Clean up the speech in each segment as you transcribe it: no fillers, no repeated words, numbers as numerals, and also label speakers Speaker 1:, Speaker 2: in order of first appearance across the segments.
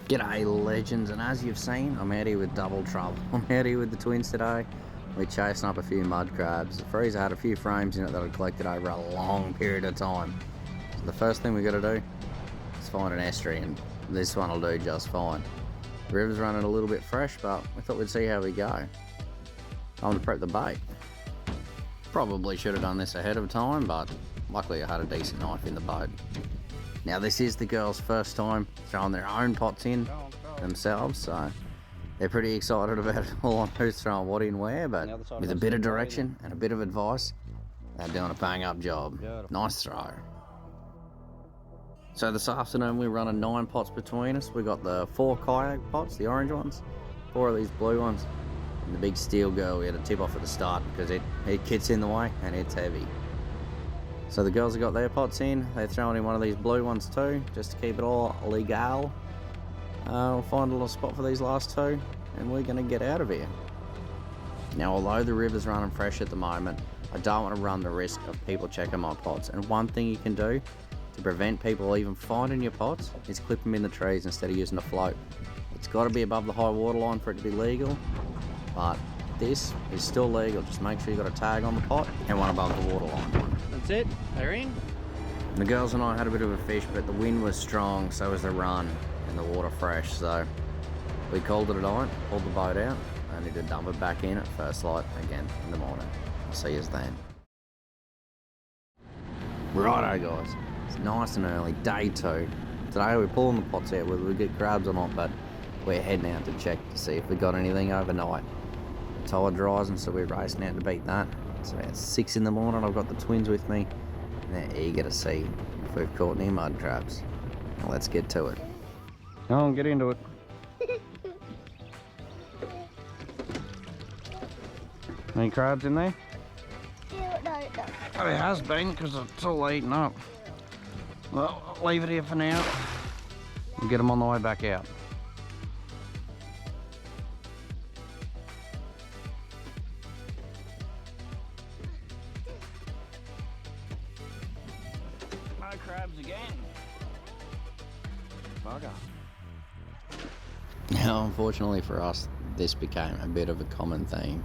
Speaker 1: G'day legends, and as you've seen, I'm out here with double trouble. I'm out here with the twins today. We're chasing up a few mud crabs. The freezer had a few frames in it that I collected over a long period of time. So the first thing we got to do is find an estuary, and this one will do just fine. The river's running a little bit fresh, but we thought we'd see how we go. Time to prep the bait. Probably should have done this ahead of time, but luckily I had a decent knife in the boat. Now this is the girls' first time throwing their own pots in themselves, so they're pretty excited about it all on who's throwing what in where, but with a bit of direction and a bit of advice, they're doing a bang up job. Nice throw. So this afternoon we're running 9 pots between us. We got the 4 kayak pots, the orange ones, 4 of these blue ones, and the big steel girl we had to tip off at the start because it gets in the way and it's heavy. So the girls have got their pots in, they're throwing in one of these blue ones too, just to keep it all legal. We'll find a little spot for these last 2, and we're going to get out of here. Now although the river's running fresh at the moment, I don't want to run the risk of people checking my pots, and one thing you can do to prevent people even finding your pots is clip them in the trees instead of using a float. It's got to be above the high water line for it to be legal, but this is still legal. Just make sure you've got a tag on the pot and one above the water line.
Speaker 2: That's it, they're in.
Speaker 1: The girls and I had a bit of a fish, but the wind was strong, so was the run, and the water fresh, so we called it a night, pulled the boat out, only to dump it back in at first light again in the morning. I'll see you then. Righto guys, it's nice and early, day 2. Today we're pulling the pots out whether we get crabs or not, but we're heading out to check to see if we got anything overnight. The tide's rising, so we're racing out to beat that. It's about 6 in the morning, I've got the twins with me, and they're eager to see if we've caught any mud crabs. Well, let's get to it. Come on, get into it. Any crabs in there?
Speaker 3: No.
Speaker 1: Oh, it has been, because it's all eaten up. Well, I'll leave it here for now. We'll get them on the way back out. No crabs again. Bugger. Now, unfortunately for us, this became a bit of a common theme.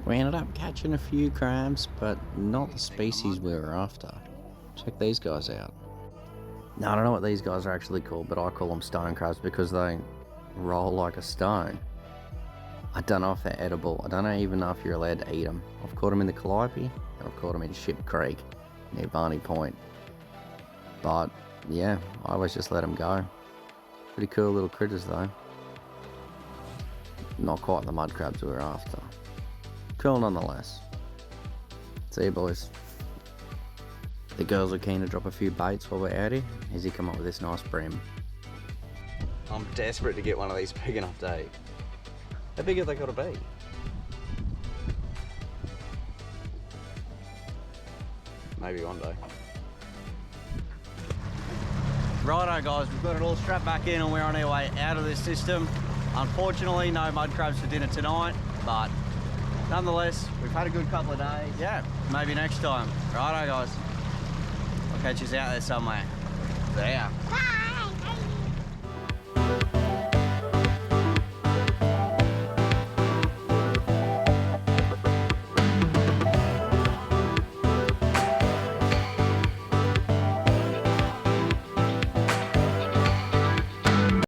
Speaker 1: We ended up catching a few crabs, but not the species we were after. Check these guys out. Now, I don't know what these guys are actually called, but I call them stone crabs because they roll like a stone. I don't know if they're edible. I don't even know if you're allowed to eat them. I've caught them in the Calliope, and I've caught them in Ship Creek near Barney Point. But yeah, I always just let them go. Pretty cool little critters though. Not quite the mud crabs we were after. Cool nonetheless. See you boys. The girls are keen to drop a few baits while we're out here. Here's he come up with this nice brim.
Speaker 2: I'm desperate to get one of these big enough to eat. How big have they got to be? Maybe one day. Righto guys, we've got it all strapped back in and we're on our way out of this system. Unfortunately, no mud crabs for dinner tonight, but nonetheless, we've had a good couple of days. Yeah, maybe next time. Righto guys, I'll catch you out there somewhere. See ya.